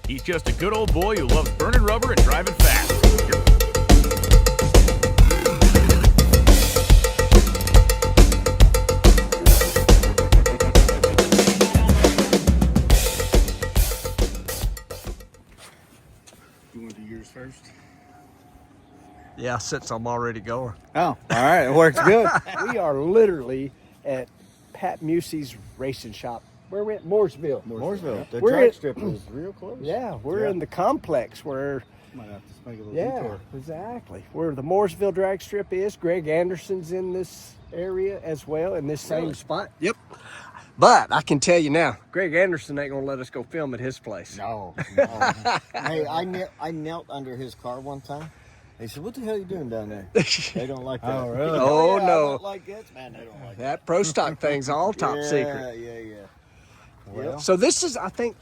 He's just a good old boy who loves burning rubber and driving fast. You want to do yours first? Yeah, since I'm already going. Oh, all right. It works good. We are literally at Pat Musi's racing shop. Where are we at? Mooresville. Mooresville. The We're drag in- strip is real close. Yeah, we're in the complex where, Might have to make a little yeah, detour. exactly. Where the Mooresville drag strip is. Greg Anderson's in this area as well, in this same spot. Yep. But I can tell you now, Greg Anderson ain't gonna let us go film at his place. No. Hey, I knelt under his car one time. He said, "What the hell are you doing down there?" They don't like that. Oh, really? Oh, yeah, I no. don't like that. Man, they don't like That pro stock thing's all top yeah, secret. Yeah. Well, So this is, I think,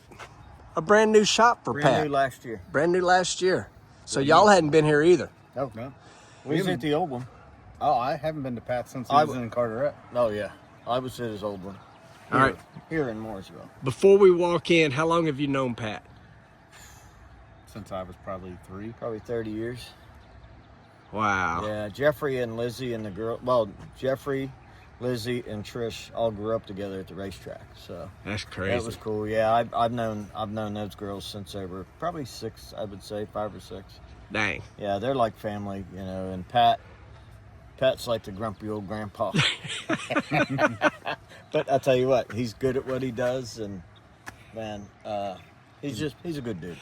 a brand new shop for brand Pat. new last year. Brand new last year. So y'all hadn't been here either. Oh, no. we was at the old one. Oh, I haven't been to Pat since he I was w- in Carteret. Oh yeah, I was at his old one. All right. Here in Mooresville. Before we walk in, how long have you known Pat? Since I was probably 3. Probably 30 years. Wow. Yeah, Jeffrey and Lizzie and the girl. Well, Jeffrey, Lizzie, and Trish all grew up together at the racetrack. So That's crazy. that was cool. Yeah, I've known those girls since they were probably 6. I would say 5 or 6. Dang. Yeah, they're like family, you know. And Pat's like the grumpy old grandpa. But I tell you what, he's good at what he does, and man, he's a good dude.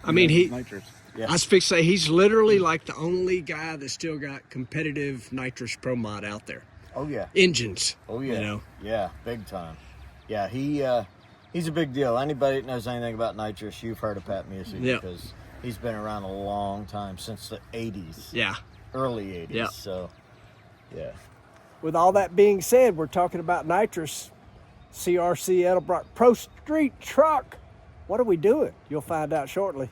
I mean, he. Nitrous. Yeah. I was fixed to say he's literally like the only guy that still got competitive nitrous pro mod out there. Oh yeah. Engines. Oh yeah. You know. Yeah, big time. Yeah, he's a big deal. Anybody that knows anything about nitrous, you've heard of Pat Musi Yeah. because he's been around a long time, since the 80s. Yeah. Early 80s. Yeah. So, yeah. With all that being said, we're talking about nitrous. CRC Edelbrock Pro Street Truck. What are we doing? You'll find out shortly.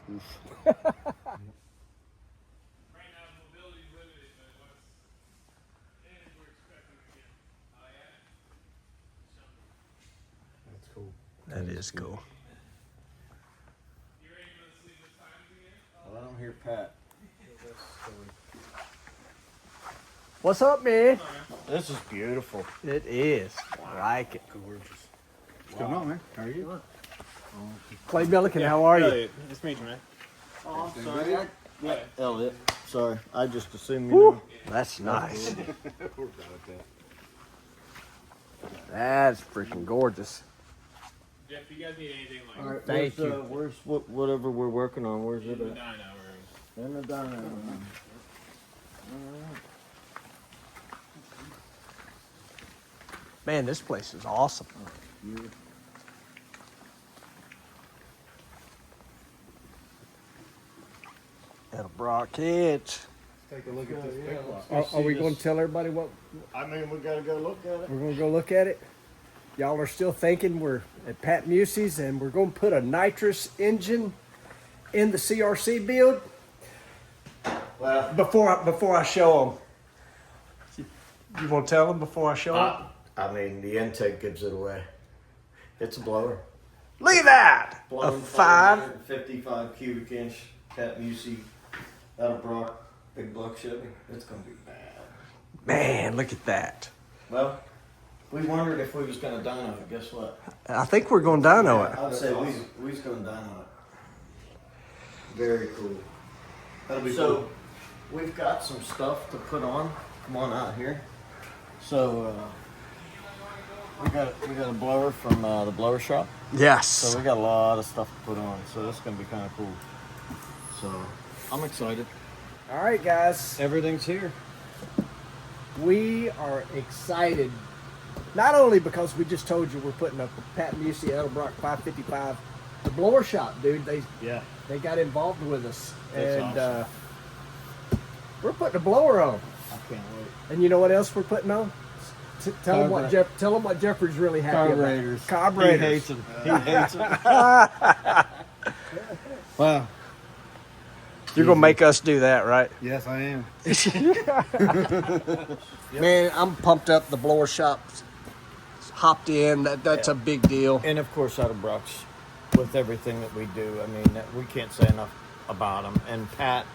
That's cool. That is cool. Well, I don't hear Pat. What's up, man? This is beautiful. It is. I like it. Gorgeous. What's going on, man? How are you? Clay Milliken, how are you? Nice to meet you, man. Oh, I'm sorry. Elliot. Sorry. I just assumed Woo. know. That's nice. We're bad at that. That's freaking gorgeous. Jeff, if you guys need anything like All right, Thank where's, you. Where's whatever we're working on? Where's it the at? dyno room. In the dyno room. Man, this place is awesome. Edelbrock kids. Take a look at this big block. Are we going to tell everybody what I mean, we gotta go look at it. we're going to go look at it? Y'all are still thinking we're at Pat Musi's and we're going to put a nitrous engine in the CRC build? Well, Before I show them, you want to tell them before I show them? I mean, the intake gives it away. It's a blower. Look at that! A Blown 5. 55 cubic inch Pat Musi Edelbrock big block Chevy. It's gonna be bad. Man, look at that. Well, we wondered if we was gonna dyno it. Guess what? I think we're going to dyno it. I'd say we was gonna dyno it. Very cool. That'll be So, cool. we've got some stuff to put on. Come on out here. So, we got a blower from the blower shop. Yes. So we got a lot of stuff to put on. So that's gonna be kind of cool. So I'm excited. All right, guys. Everything's here. We are excited, not only because we just told you we're putting up a Pat Musi Edelbrock 555, the blower shop, dude. Yeah. They got involved with us, That's and awesome. we're putting a blower on. I can't wait. And you know what else we're putting on? Tell them what Tell them what Jeffrey's really happy Carburetors. about. Carburetors. He hates them. He hates them. Wow. You're gonna make us do that, right? Yes, I am. Man, I'm pumped up. The blower shop hopped in. That's a big deal. And of course, Edelbrock's with everything that we do. I mean, we can't say enough about them. And Pat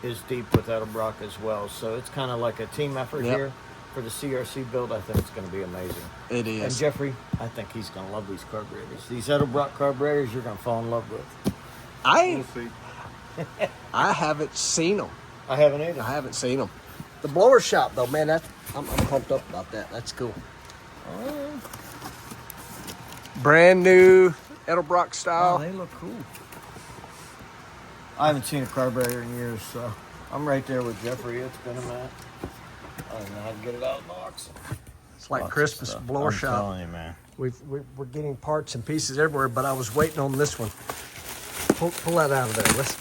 is deep with Edelbrock as well. So it's kind of like a team effort here for the CRC build. I think it's going to be amazing. It is. And Jeffrey, I think he's going to love these carburetors. These Edelbrock carburetors you're going to fall in love with. We'll see. I haven't seen them. I haven't either. I haven't seen them. The blower shop, though, man, I'm pumped up about that. That's cool. Brand new Edelbrock style. Oh, they look cool. I haven't seen a carburetor in years, so I'm right there with Jeffrey. It's been a minute. I don't know how to get it out of the box. It's like Lots of Christmas stuff. blower I'm shop. telling you, man. We're getting parts and pieces everywhere, but I was waiting on this one. Pull that out of there. Let's.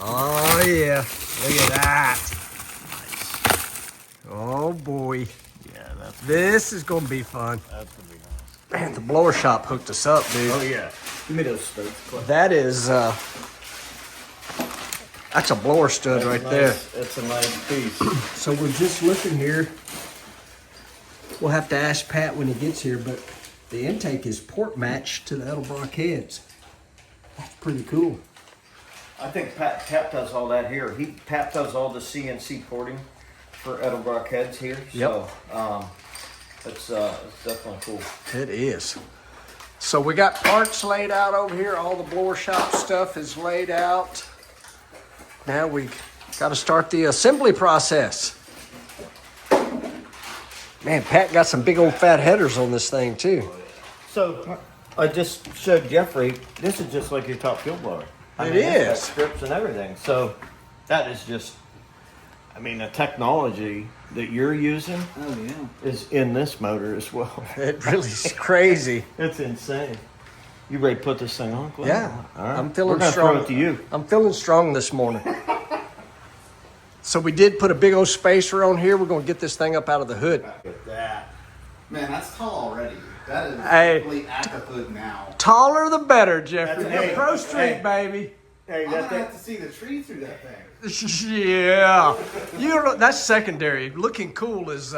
Oh yeah, look at that. Oh boy. Yeah, This is gonna be fun. that's gonna be nice. Man, the blower shop hooked us up, dude. Oh yeah. Give me those studs. That is that's a blower stud right there. It's a nice piece. So we're just looking here. We'll have to ask Pat when he gets here, but the intake is port matched to the Edelbrock heads. That's pretty cool. I think Pat does all that here. Pat does all the CNC porting for Edelbrock heads here. Yep. So it's definitely cool. It is. So we got parts laid out over here. All the blower shop stuff is laid out. Now we got to start the assembly process. Man, Pat got some big old fat headers on this thing too. So I just showed Jeffrey. This is just like your top fuel blower. It it's got is. strips and everything. So that is just. I mean, the technology that you're using is in this motor as well. It really is crazy. It's insane. You ready to put this thing on, Glenn? Yeah, All right. I'm feeling We're gonna strong. Throw it to you. I'm feeling strong this morning. So we did put a big old spacer on here. We're going to get this thing up out of the hood. Look at that. Man, that's tall already. That is Hey. complete at the hood now. Taller the better, Jeffrey. That's- hey, Pro Street, hey. baby. Hey, I'm that gonna thing. have to see the tree through that thing. Yeah. You don't know, that's secondary. Looking cool is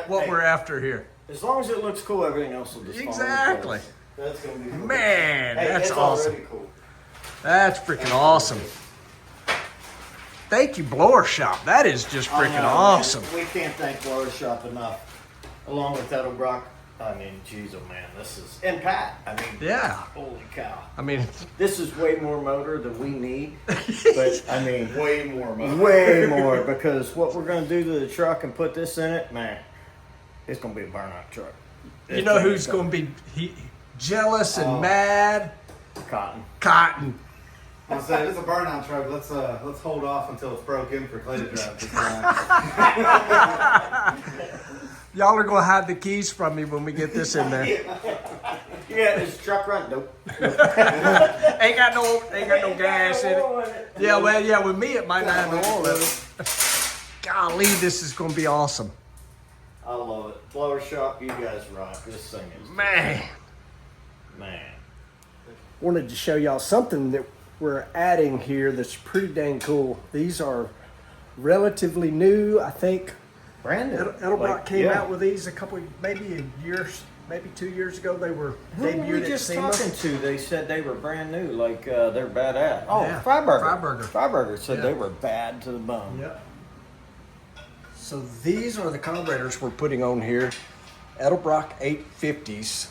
what we're after here. As long as it looks cool, everything else will just fall into Exactly. place. That's gonna be cool. Man, Hey, that's it's awesome. already cool. That's freaking awesome. Thank you, Blower Shop. That is just I freaking know, man. awesome. We can't thank Blower Shop enough. Along with Edelbrock. I mean, geez, oh man, this is and Pat. I mean, Yeah. holy cow. I mean, This is way more motor than we need. But I mean, Way more money. way more because what we're gonna do to the truck and put this in it, man, it's gonna be a burnout truck. you know who's going to be jealous and mad? Cotton. Cotton. I said it's a burnout truck. Let's hold off until it's broken for Clay to drive this time. Y'all are going to hide the keys from me when we get this in there. Yeah, is the truck run? Nope. Ain't got no gas in it. Yeah, well, yeah, with me it might not have no oil in it. Golly, this is going to be awesome. I love it. Blower Shop, you guys rock. This thing is Man. man. Wanted to show y'all something that we're adding here that's pretty dang cool. These are relatively new. I think Brand new. Edelbrock Like, came yeah. out with these maybe a year, maybe 2 years ago. They were Who were we debuted at just SEMA. talking to? They said they were brand new, like they're badass. Oh, Yeah. Freiberger. Freiberger. Freiberger said Yeah. they were bad to the bone. Yep. So these are the carburetors we're putting on here. Edelbrock 850s.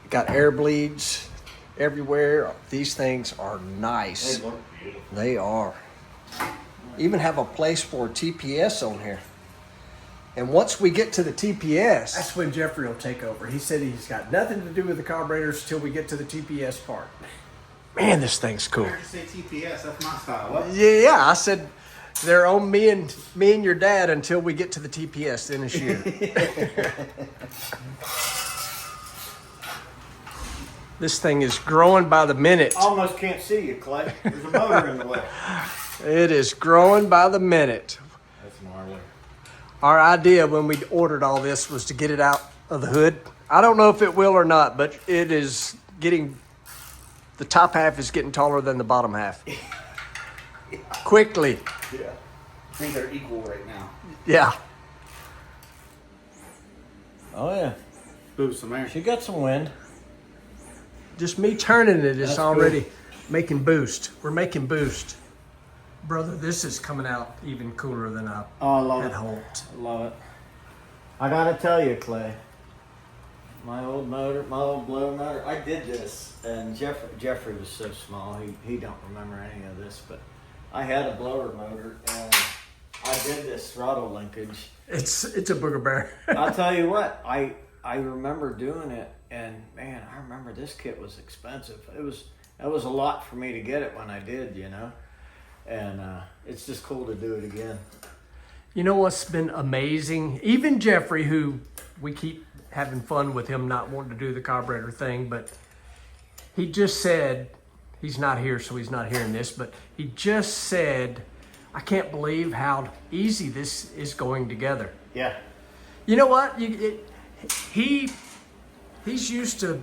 Got air bleeds everywhere. These things are nice. They look beautiful. They are. Even have a place for TPS on here. And once we get to the TPS, that's when Jeffrey will take over. He said he's got nothing to do with the carburetors till we get to the TPS part. Man, this thing's cool. I heard you say TPS. That's my style. What? Yeah, I said they're on me and your dad until we get to the TPS then this year. This thing is growing by the minute. Almost can't see you, Clay. There's a motor in the way. It is growing by the minute. That's gnarly. Our idea when we ordered all this was to get it out of the hood. I don't know if it will or not, but it is getting, the top half is getting taller than the bottom half. Quickly. Yeah. I think they're equal right now. Yeah. Oh yeah. Boost some air. She got some wind. Just me turning it is That's already making boost. We're making boost. Brother, this is coming out even cooler than I love had it. hoped. I love it. I gotta tell you, Clay, my old motor, my old blower motor, I did this, and Jeffrey was so small, he don't remember any of this, but I had a blower motor, and I did this throttle linkage. It's a booger bear. I'll tell you what, I remember doing it, and man, I remember this kit was expensive. That was a lot for me to get it when I did, you know, and it's just cool to do it again. You know what's been amazing? Even Jeffrey, who we keep having fun with him not wanting to do the carburetor thing, but he just said, he's not here, so he's not hearing this, but he just said, I can't believe how easy this is going together. Yeah. You know what? He's used to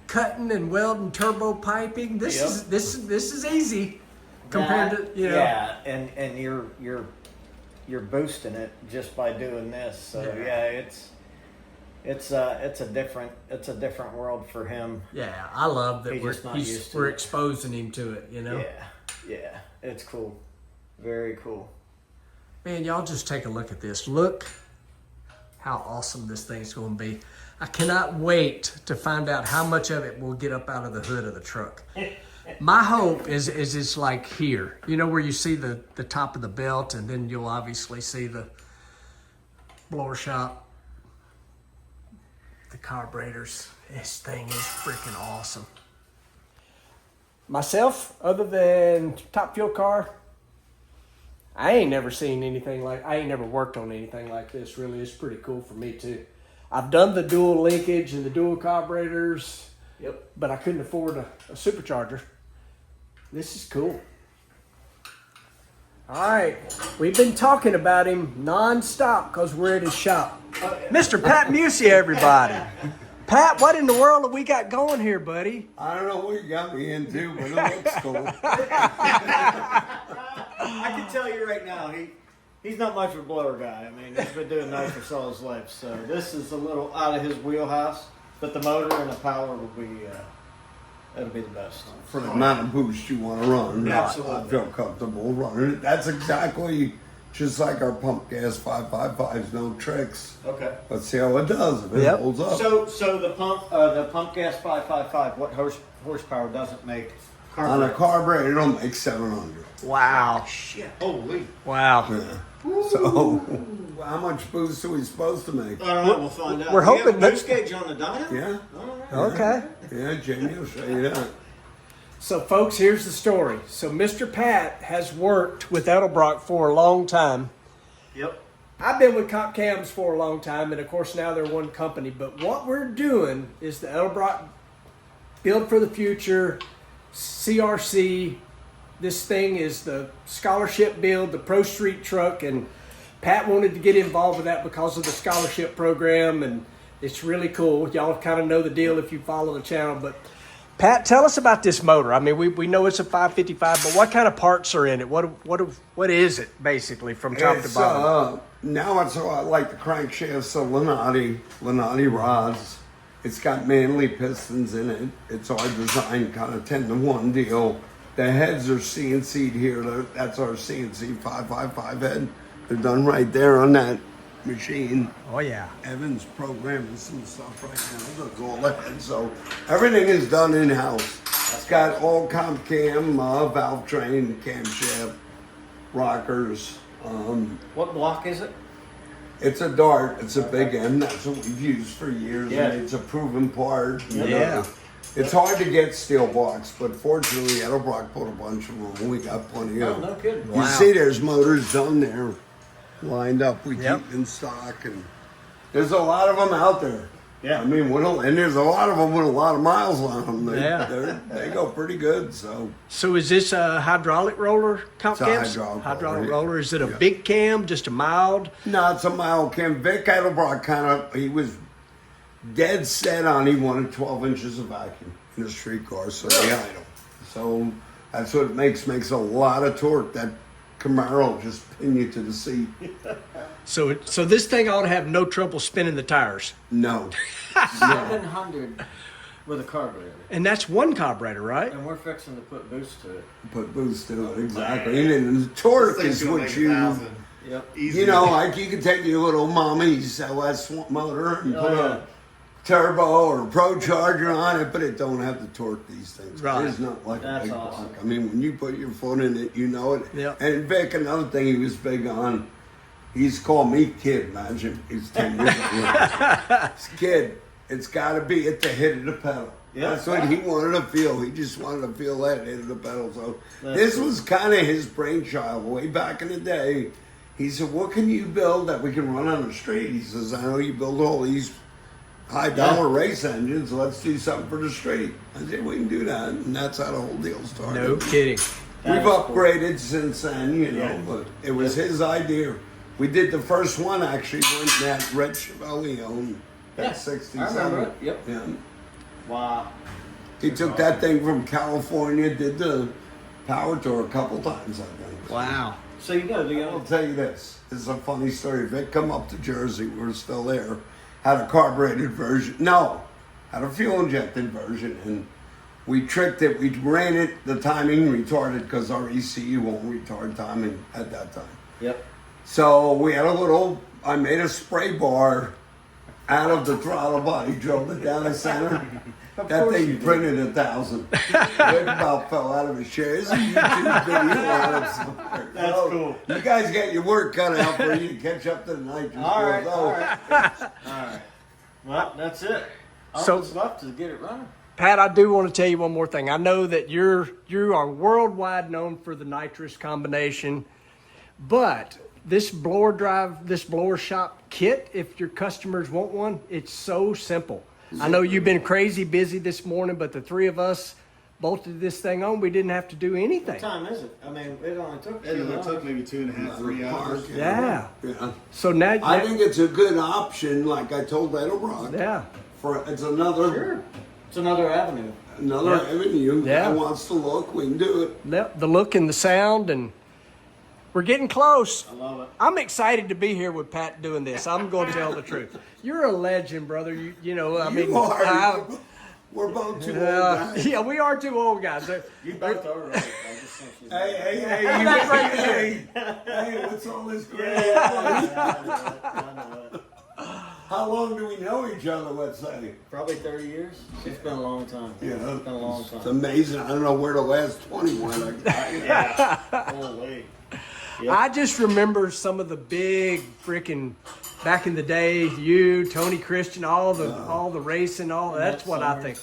cutting and welding turbo piping. This is easy compared to Yeah, and you're boosting it just by doing this. So it's a different world for him. Yeah, I love that He's just not used to we're it. exposing him to it. You know. Yeah, it's cool, very cool. Man, y'all just take a look at this. Look how awesome this thing's going to be. I cannot wait to find out how much of it will get up out of the hood of the truck. My hope is it's like here, you know, where you see the top of the belt, and then you'll obviously see the blower shop, the carburetors. This thing is freaking awesome. Myself, other than Top Fuel Car, I ain't never seen anything like, I ain't never worked on anything like this, really. It's pretty cool for me, too. I've done the dual linkage and the dual carburetors, but I couldn't afford a supercharger. This is cool. All right, we've been talking about him non-stop because we're at his shop. Mr. Pat Musi, everybody. Pat, what in the world have we got going here, buddy? I don't know what you got me into, but it looks cool. I can tell you right now, he's not much of a blower guy. I mean, he's been doing nitrous all his life, so this is a little out of his wheelhouse. But the motor and the power will be, it'll be the best. For the amount of boost you want to run, Absolutely. I feel comfortable running it. That's exactly just like our pump gas 555s, no tricks. Okay. Let's see how it does. If it holds up. So the pump gas 555, what horsepower does it make? On a carburetor, it'll make 700. Wow. Shit, holy. Wow. Yeah. So, how much boost are we supposed to make? I don't know, we'll find out. We're Do you have hoping a that- boost gauge on the dyno? Yeah. Okay. Yeah, Jamie will show you that. So, folks, here's the story. So, Mr. Pat has worked with Edelbrock for a long time. Yep. I've been with Comp Cams for a long time, and of course now they're one company. But what we're doing is the Edelbrock Build for the Future, CRC. This thing is the scholarship build, the Pro Street truck, and Pat wanted to get involved with that because of the scholarship program, and it's really cool. Y'all kind of know the deal if you follow the channel. But Pat, tell us about this motor. I mean, we know it's a 555, but what kind of parts are in it? What is it basically from top to bottom? Now it's like the crankshafts, so Lenati rods. It's got manly pistons in it. It's our design kind of 10-to-1 deal. The heads are CNC'd here. That's our CNC 555 head. They're done right there on that machine. Oh, yeah. Evan's programming some stuff right now. Does all that. So everything is done in-house. It's got all comp cam, valve train, camshaft, rockers. What block is it? It's a Dart. It's a big M. That's what we've used for years. Yeah. And it's a proven part. Yeah. It's hard to get steel blocks, but fortunately, Edelbrock put a bunch of them. We got plenty of Oh, them. no kidding. You see there's motors down there lined up. We Yep. keep in stock, and there's a lot of them out there. Yeah. I mean, and there's a lot of them with a lot of miles on them. Yeah. They go pretty good, so. So is this a hydraulic roller comp It's a cams? hydraulic roller. roller. Is it a Yeah. big cam, just a mild? No, it's a mild cam. Vic Edelbrock he was dead set on he wanted 12 inches of vacuum in a street car, so they idle. So that's what it makes a lot of torque. That Camaro just pin you to the seat. So this thing ought to have no trouble spinning the tires. No. 700. with a carburetor. And that's one carburetor, right? And we're fixing to put boost to it. Put boost to it, exactly. And the torque This thing's is gonna what make you, 1,000. Yep. Easy. you know, like you can take your little Mommy's LS motor and put yeah. a turbo or a pro charger on it, but it don't have the torque these things. Right. It's not like That's a big awesome. block. I mean, when you put your foot in it, you know it. Yep. And Vic, another thing he was big on, he's called me kid, imagine. He's 10 years old. This kid, it's got to be at the hit of the pedal. Yeah. That's what he wanted to feel. He just wanted to feel that hit of the pedal. So That's this cool. was kind of his brainchild way back in the day. He said, what can you build that we can run on the street? He says, I know you build all these high dollar race engines. Let's do something for the street. I said, we can do that. And that's how the whole deal started. No kidding. We've That's cool. upgraded since then, you know, Yeah. but it was his idea. We did the first one actually when that red Chevelle owned. That Yeah, 67. I remember it. Yep. Yeah. Wow. He took that thing from California, did the power tour a couple times, I think. Wow. So you go, do I'll you? tell you this. This is a funny story. Vic come up to Jersey. We were still there. Had a carbureted version. No. Had a fuel injected version. And we tricked it. We ran it. The timing retarded because our ECU won't retard timing at that time. Yep. So we had a little, I made a spray bar out of the throttle body, drove it down the center. That thing printed 1,000. Rick about fell out of his chair. There's a YouTube video on it somewhere. That's cool. You guys got your work cut out for you to catch up to the nitrous. All right. bills. All right. All right. Well, that's it. All So- that's left is get it running. Pat, I do want to tell you one more thing. I know that you are worldwide known for the nitrous combination, but this blower shop kit, if your customers want one, it's so simple. I know you've been crazy busy this morning, but the three of us bolted this thing on. We didn't have to do anything. What time is it? I mean, it only took It 2 only hours. took maybe 2.5, 3 hours. Yeah. Yeah. So now, I think it's a good option, like I told Edelbrock. yeah. It's another Sure. It's another avenue. another avenue. Yeah. That wants to look, we can do it. Yep, the look and the sound, and we're getting close. I love it. I'm excited to be here with Pat doing this. I'm going to tell the truth. You're a legend, brother. You know, I mean, You are. We're both too old guys. yeah, we are two old guys. You both are right. I just think she's Hey, what's all this crap? I know it. How long do we know each other, let's say? Probably 30 years. It's been a long time. Yeah, It's been a long it's time. amazing. I don't know where the last 20 went. Holy. I just remember some of the big freaking back in the day. You, Tony Christian, all the racing, all that's what I think.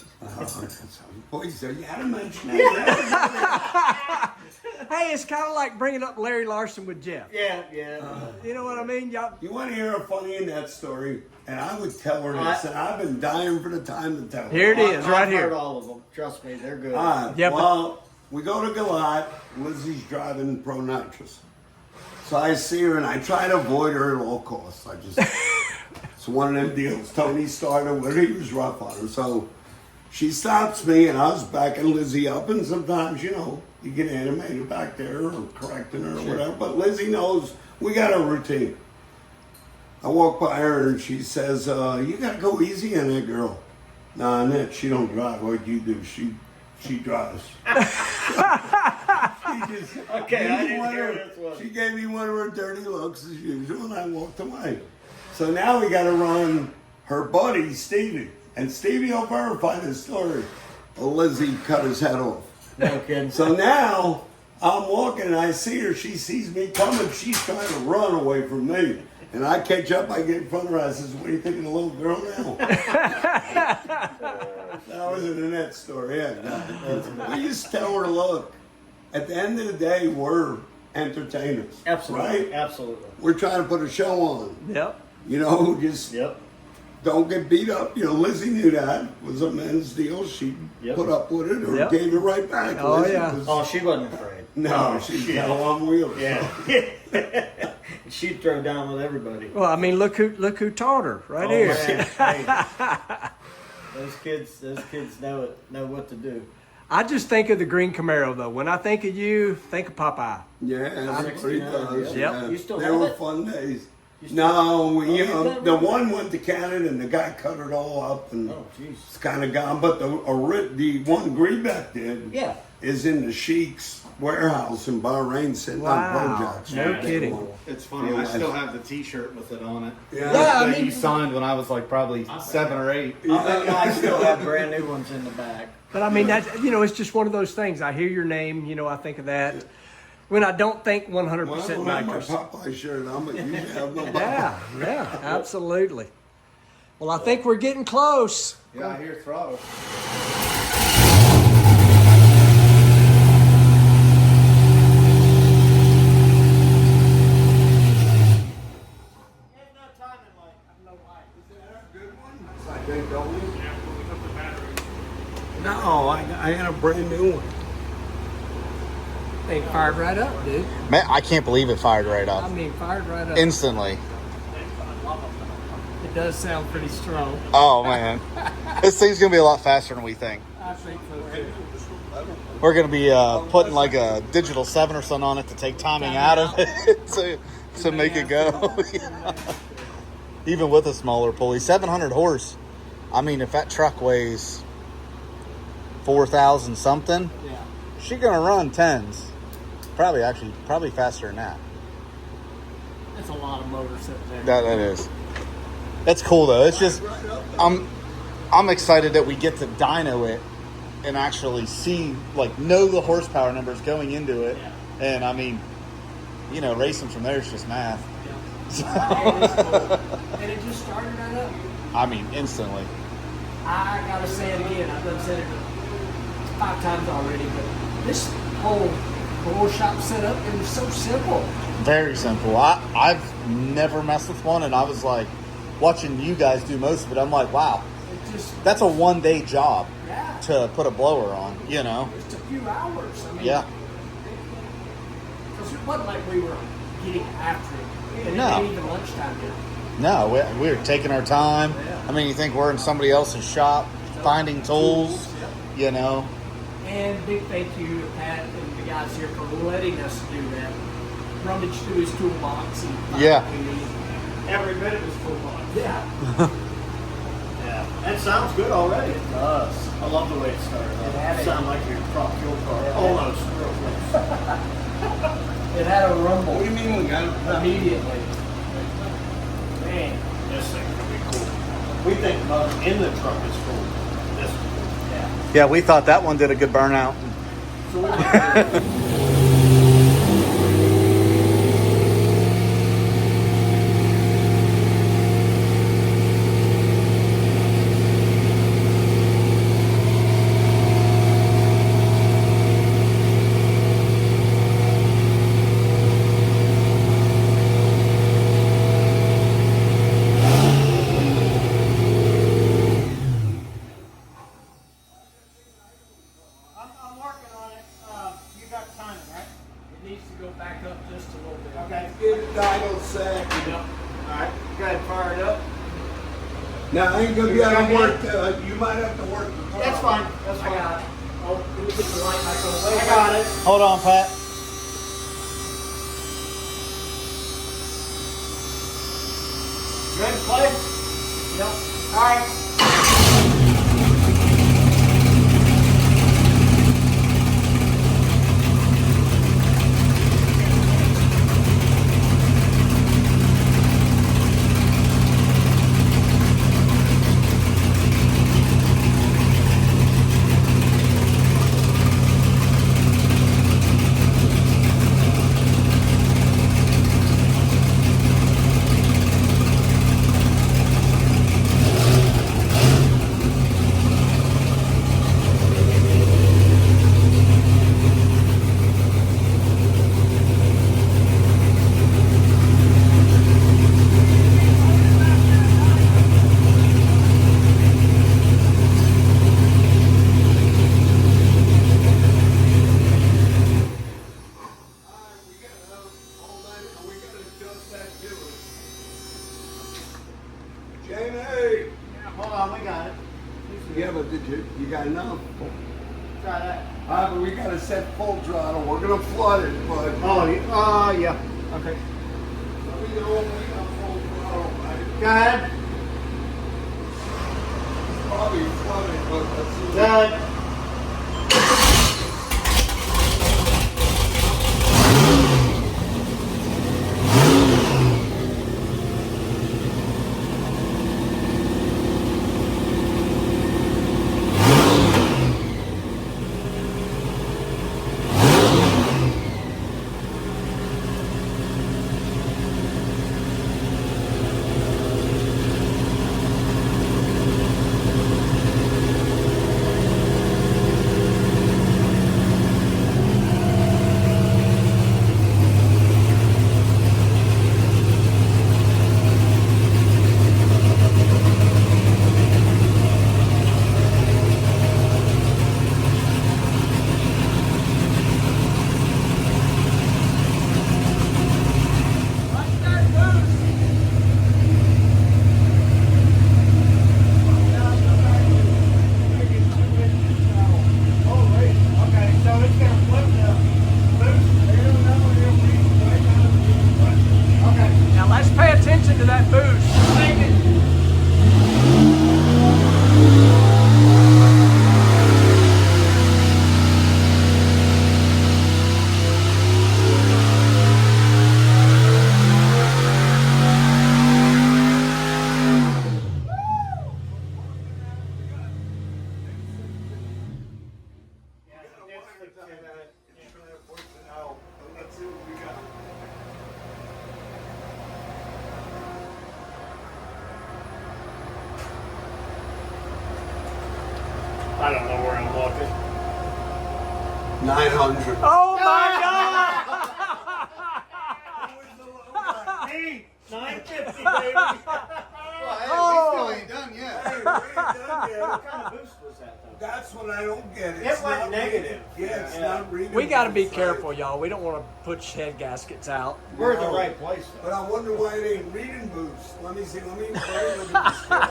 Boys, you had to mention that. Hey, it's kind of like bringing up Larry Larson with Jeff. Yeah. You know what I mean? Y'all, You want to hear a funny in that story? And I would tell her this, and I've been dying for the time to tell her. here it is, right I've heard here. all of them. Trust me, they're good. All right. Yeah, but- Well, we go to Galat. Lizzie's driving Pro Nitrous. So I see her, and I try to avoid her at all costs. It's one of them deals. Tony started with her. He was rough on her. So she stops me, and I was backing Lizzie up. And sometimes, you know, you get animated back there or correcting her or whatever. But Lizzie knows we got a routine. I walk by her, and she says, you got to go easy on that girl. Nah, Annette, she don't drive like you do. She drives. Okay, I didn't hear this one. She gave me one of her dirty looks as usual, and I walked away. So now we got to run her buddy, Stevie. And Stevie will verify this story. Well, Lizzie cut his head off. No kidding. So now I'm walking and I see her. She sees me coming. She's trying to run away from me. And I catch up. I get in front of her. I says, what do you think of the little girl now? That was an Annette story. Yeah. We just tell her, look, at the end of the day, we're entertainers. Absolutely. Right? Absolutely. We're trying to put a show on. Yep. You know, just Yep. don't get beat up. You know, Lizzie knew that. It was a men's deal. She Yep. put up with it or Yep. gave it right back. Oh, Lizzie yeah. was- Oh, she wasn't afraid. no, she's got a long wheel. Yeah. She'd throw down with everybody. Well, I mean, look who taught her right Oh, here. man. Hey. Those kids know what to do. I just think of the green Camaro though. When I think of you, think of Popeye. Yeah, that's what he does. Yep. Yeah. You still they have were it? fun days. No, the one went to Canada and the guy cut it all up and Oh, jeez. it's kind of gone. But the one Greenback did Yeah. is in the Sheik's warehouse in Bahrain sitting Wow. on projects. No That's kidding. cool. It's funny. I still have the T-shirt with it on it. Yeah. That you signed when I was like probably 7 or 8. I still have brand new ones in the back. But I mean, that, it's just one of those things. I hear your name, I think of that. When I don't think 100% Well, I don't have my nitrous. Popeye shirt on, but you have no Popeye. Yeah, absolutely. Well, I think we're getting close. Yeah, I hear throttle. No, I had a brand new one. They fired right up, dude. Man, I can't believe it fired right I up. mean, fired right up. Instantly. It does sound pretty strong. Oh, man. This thing's going to be a lot faster than we think. I think so too. We're going to be putting like a digital 7 or something on it to take timing out of it to make it go. Yeah. Even with a smaller pulley. 700 horse. I mean, if that truck weighs 4,000 something, Yeah. she's going to run 10s. Probably faster than that. That's a lot of motor sitting there. That is. That's cool though. It's just I'm excited that we get to dyno it and actually see, like, know the horsepower numbers going into it. Yeah. And I mean, racing from there is just math. And it's cool. And it just started right up. I mean, instantly. I gotta say it again. I've done said it 5 times already, but this whole blower shop setup, it was so simple. Very simple. I've never messed with one, and I was like, watching you guys do most of it, I'm like, wow, It just, that's a 1-day job yeah, to put a blower on, just a few hours. I mean, Yeah. Because it wasn't like we were getting after it. And No. it ain't even lunchtime yet. No, we're taking our time. Yeah. I mean, you think we're in somebody else's shop, finding tools, And big thank you to Pat and the guys here for letting us do that. Rummage through his toolbox and find Yeah. what we need. Every bit of his toolbox. Yeah. Yeah. That sounds good already. It does. I love the way it started. It had it. Sound like your prop fuel car. Yeah. Almost. Real close. It had a rumble What do you mean we got it? immediately. Man. This thing could be cool. We think the motor in the truck is cool. This is cool. Yeah. Yeah, we thought that one did a good burnout. So we I'm working on it. You got timing, right? It needs to go back up just a little bit. Okay. Get it dyno set. All right. Go ahead and fire it up. Now, I ain't gonna be able to work, you might have to work the car. That's fine. That's I fine. got it. Oh, can we get the light back on? I got it. Hold on, Pat. Ready to play? Yep. All right. Jamie! Hold on. We got it. Yeah, but you got enough? Try that. But we gotta set full throttle. We're gonna flood it, but. Oh, yeah. Yeah. Okay. We got full Go ahead. Probably flooded, but let's see. Done. Now let's pay attention to that boost. I don't know where I'm looking. 900. Oh my God! Hey, 950, baby. Well, hey, we still ain't done yet. Hey, we ain't done yet. What kind of boost was that, though? That's what I don't get. It It's went not negative. Yeah, it's Yeah. not reading. We got to be both careful, sides. y'all. We don't want to put head gaskets out. We're in the right place, though. But I wonder why it ain't reading boost. Let me see. Let me look at this scale.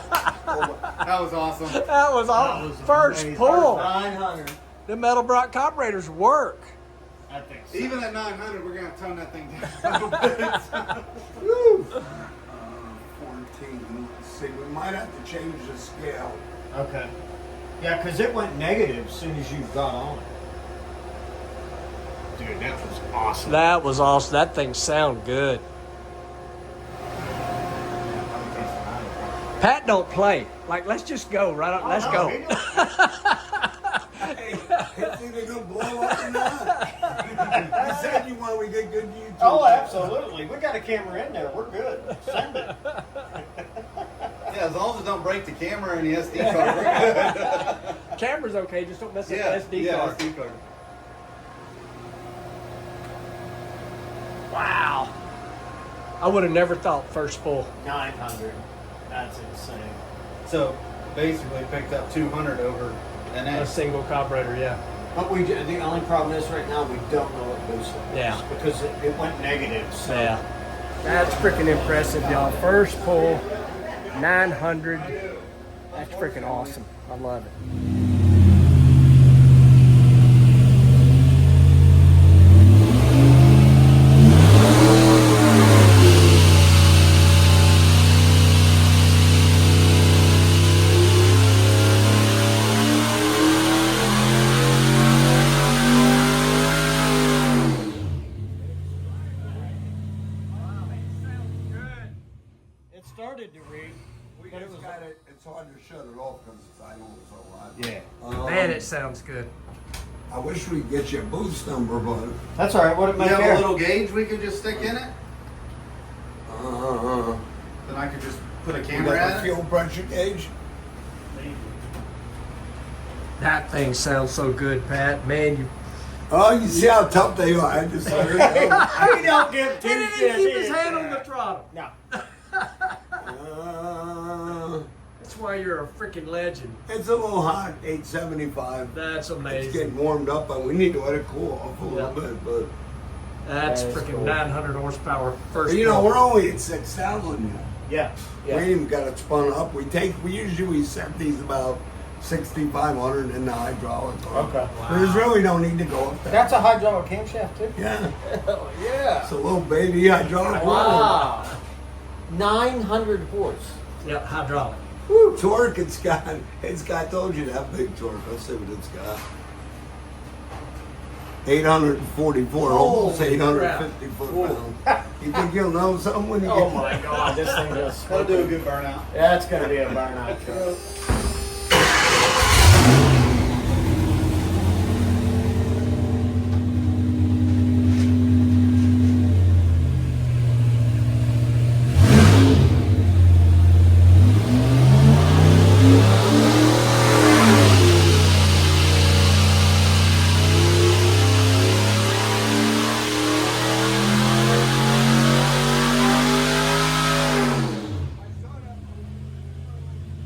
That was awesome. That was our first pull. 900. The Edelbrock carburetors work. I think so. Even at 900, we're gonna tone that thing down a little bit. Woo. 14. Let's see, we might have to change the scale. Okay. Yeah, because it went negative as soon as you got on it. Dude, that was awesome. That was awesome. That thing sound good. Pat don't play. Like, let's just go right on. Let's go. Hey, it's either gonna blow up or not. You said you want we get good YouTube. Oh, absolutely. We got a camera in there. We're good. Send it. Yeah, as long as it don't break the camera and the SD card, we're good. Camera's okay. Just don't mess up Yeah, the SD yeah, card. SD card. Wow. I would have never thought first pull. 900. That's insane. So basically picked up 200 over an A X. single carburetor, yeah. But the only problem is right now we don't know what boost it is. Yeah. Because it went negative. So. Yeah. That's freaking impressive, y'all. First pull, 900. That's freaking awesome. I love it. It started to read. But it was it's hard to shut it off because I know it's so hot. Yeah. Man, it sounds good. I wish we'd get you a boost number, but That's all right. What it You make have there? a little gauge we could just stick in it? uh, Then I could just put a you camera got a at it? fuel pressure gauge. That thing sounds so good, Pat. Man, you. Oh, you see how tough they are. I just let her go. We don't give He two didn't shits keep his here. hand on the throttle. No. That's why you're a freaking legend. It's a little hot, 875. That's It's amazing. getting warmed up, and we need to let it cool off a little Yep. bit. But That's That is freaking cool. 900 horsepower. First. you know, pull. we're only at 6,000 now. Yeah. We ain't even got it spun up. We usually set these about 6,500 in the hydraulic. Okay. There's really no need to go up there. That's a hydraulic camshaft too. Yeah, Yeah. it's a little baby hydraulic. Wow. 900 horse. Yep, hydraulic. Woo, torque, it's got, I told you that big torque. Let's see what it's got. 844, almost 850 foot-pounds. You think you'll know something when you Oh get my God, this thing just. That'll do a good burnout. Yeah, it's gonna be a burnout truck.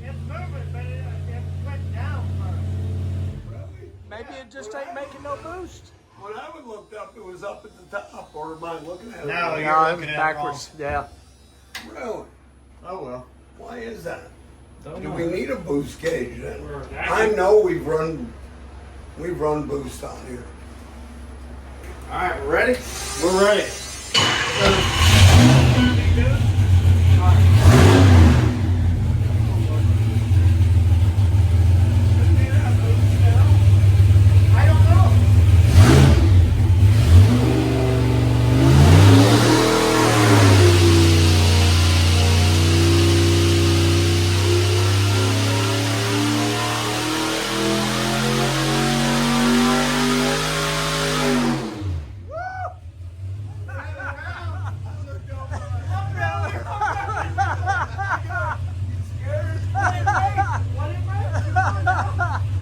It's moving, but it went down Maybe it just ain't making no boost. When I looked up, it was up at the top, or am I looking at it? No, wrong? you're No, it looking was at it backwards. Yeah. Really? Oh well. Why is that? Do we need a boost gauge then? We're I know we've run boost on here. All right, we're ready. We're ready. I don't know.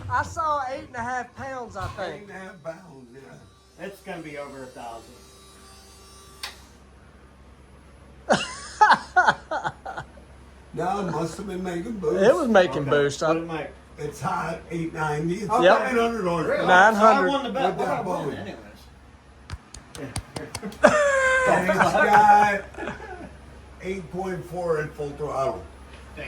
I saw 8.5 pounds, I think. 8.5 pounds, yeah. It's gonna be over 1,000. No, it must have been making boost. It was making boost. What did On Mike? It's hot, 890. It's Yep. 900 on it. 900. I won the bet. With that What I win, bone. anyways. And it's got 8.4 at full throttle. Damn.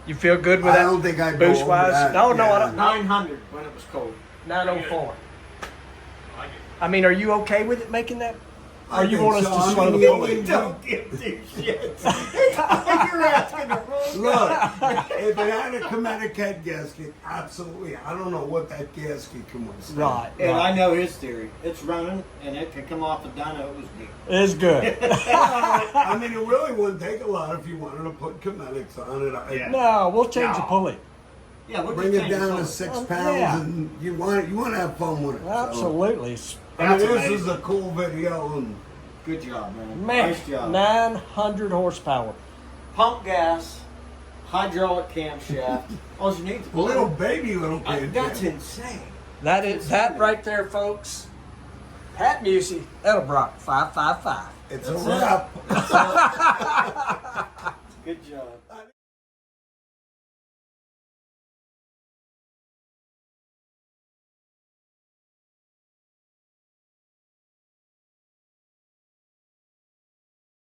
You feel good with I that? don't think I'd boost go over wise? that. No, no, I Yeah. don't. 900 when it was cold. 904. I mean, are you okay with it making that? I Or you think want us so. to I slow mean, the you pulley? ain't Don't give two shits. You're asking the wrong. Look, if it had a Cometic head gasket, absolutely. I don't know what that gasket can withstand. Right. And right. I know his theory. It's running, and it can come off the dyno. It was good. It's good. I mean, it really wouldn't take a lot if you wanted to put Cometics on it. Yeah. No, we'll change the pulley. Yeah, we'll Bring just it change down the to color. 6 Oh, pounds, yeah. and you want to have fun with it. so. Absolutely. I mean, That's this amazing. is a cool video, and Good job, man. Man, Nice job. 900 horsepower. Pump gas, hydraulic camshaft. All you need is little baby little kid. That's insane. That is that right there, folks. Pat Musi, Edelbrock, 555. It's a That's it. wrap. Good job.